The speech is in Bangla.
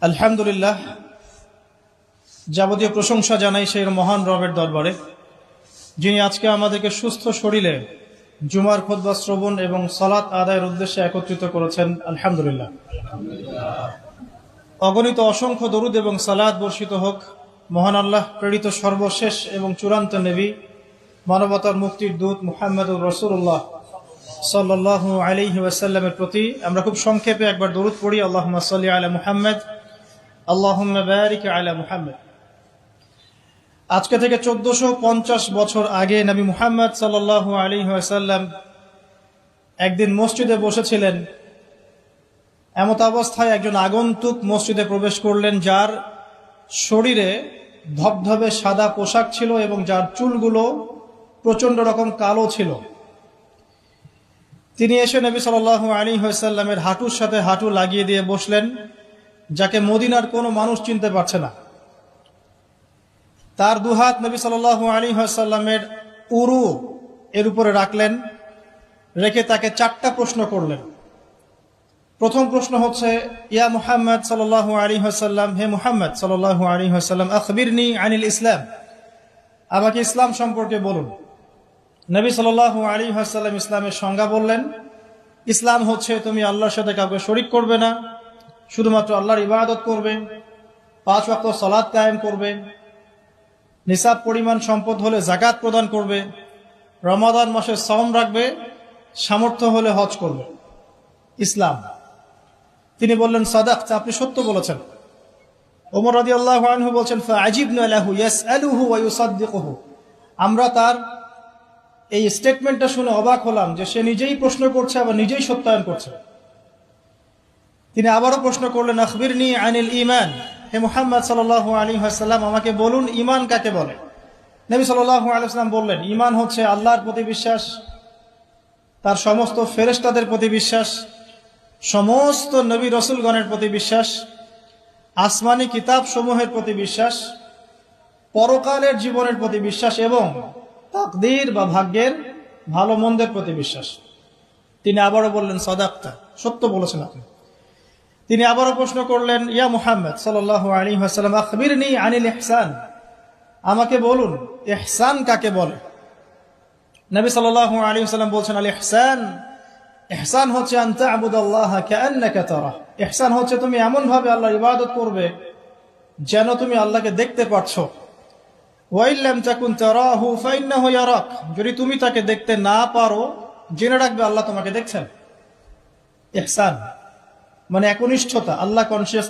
আলহামদুলিল্লাহ, যাবতীয় প্রশংসা জানাই সেই মহান রবের দরবারে, যিনি আজকে আমাদেরকে সুস্থ শরীরে জুমার খুতবা শ্রবণ এবং সালাত আদায়ের উদ্দেশ্যে একত্রিত করেছেন। আলহামদুলিল্লাহ। অগণিত অসংখ্য দরুদ এবং সালাত বর্ষিত হোক মহান আল্লাহ প্রেরিত সর্বশেষ এবং চূড়ান্ত নবী, মানবতার মুক্তির দূত মুহাম্মদুর রাসূলুল্লাহ সাল্লাল্লাহু আলাইহি ওয়াসাল্লামের প্রতি। আমরা খুব সংক্ষেপে একবার দরুদ পড়ি। আল্লাহুম্মা সাল্লি আলা মুহাম্মদ, আল্লাহুম্মা বারিক আলা মুহাম্মদ। আজকে থেকে 1450 বছর আগে নবী মুহাম্মদ সাল্লাল্লাহু আলাইহি ওয়াসাল্লাম একদিন মসজিদে বসেছিলেন। এমত অবস্থায় একজন আগন্তুক মসজিদে প্রবেশ করলেন, যার শরীরে ধবধবে সাদা পোশাক ছিল এবং যার চুলগুলো প্রচন্ড রকম কালো ছিল। তিনি এসে নবী সাল্লাল্লাহু আলাইহি ওয়াসাল্লামের হাঁটুর সাথে হাঁটু লাগিয়ে দিয়ে বসলেন, যাকে মদিনার কোনো মানুষ চিনতে পারছে না। তার দুহাত নবী সাল্লাল্লাহু আলাইহি ওয়াসাল্লামের উরু এর উপরে রাখলেন, রেখে তাকে 4টা প্রশ্ন করলেন। প্রথম প্রশ্ন হচ্ছে, ইয়া মুহাম্মদ সাল্লাল্লাহু আলাইহি ওয়াসাল্লাম, হে মুহাম্মদ সাল্লাল্লাহু আলাইহি ওয়াসাল্লাম, আখবিরনি আনিল ইসলাম, আমাকে ইসলাম সম্পর্কে বলুন। নবী সাল্লাল্লাহু আলাইহি ওয়াসাল্লাম ইসলামের সংজ্ঞা বললেন, ইসলাম হচ্ছে তুমি আল্লাহর সাথে কাউকে শরীক করবে না, শুধুমাত্র আল্লাহর ইবাদত করবে, 5 ওয়াক্ত সালাত কায়েম করবে, নিসাব পরিমাণ সম্পদ হলে যাকাত প্রদান করবে, রমাদান মাসে সাওম রাখবে, সামর্থ্য হলে হজ করবে। ইসলাম। তিনি বললেন, সাদাকতা, আপনি সত্য বলেছেন। ওমর রাদিয়াল্লাহু আনহু বলছেন, ফাআজিবনা লাহু ইয়াসআলুহু ওয়া ইউসাদ্দিকুহু, আমরা তার এই স্টেটমেন্টটা শুনে অবাক হলাম যে সে নিজেই প্রশ্ন করছে আবার নিজেই সত্যায়ন করছে। তিনি আবারও প্রশ্ন করলেন, আখবিরনি আনিল ঈমান, হে মুহাম্মদ সাল্লাল্লাহু আলাইহি ওয়াসাল্লাম, আমাকে বলুন ঈমান কাকে বলে। নবী সাল্লাল্লাহু আলাইহি ওয়াসাল্লাম বললেন, ঈমান হচ্ছে আল্লাহর প্রতি বিশ্বাস, তার সমস্ত ফেরেশতাদের প্রতি বিশ্বাস, সমস্ত নবী রাসূলগণের প্রতি বিশ্বাস, আসমানি কিতাব সমূহের প্রতি বিশ্বাস, পরকালের জীবনের প্রতি বিশ্বাস এবং তাকদীর বা ভাগ্যের ভালো মন্দের প্রতি বিশ্বাস। তিনি আবারও বললেন, সাদাকতা, সত্য বলেছেন আপনি। তিনি আবারও প্রশ্ন করলেন, ইয়া মুহাম্মদ সাল্লাল্লাহু আলাইহি ওয়াসাল্লাম, আখবিরনি আনিল ইহসান, আমাকে বলুন ইহসান কাকে বলে। নবী সাল্লাল্লাহু আলাইহি ওয়াসাল্লাম বলছেন, আল ইহসান, ইহসান হচ্ছে আন তা'বুদাল্লাহা কাআন্নাকা তারাহ, ইহসান হচ্ছে তুমি এমন ভাবে আল্লাহর ইবাদত করবে যেন তুমি আল্লাহকে দেখতে পাচ্ছো। ওয়া ইল্লাম তাকুন তারাহু ফাইন্নাহু ইয়ারাক, যদি তুমি তাকে দেখতে না পারো জেনে রাখবে আল্লাহ তোমাকে দেখছেন। ইহসান মানে একনিষ্ঠতা, আল্লাহ কনসিয়াস।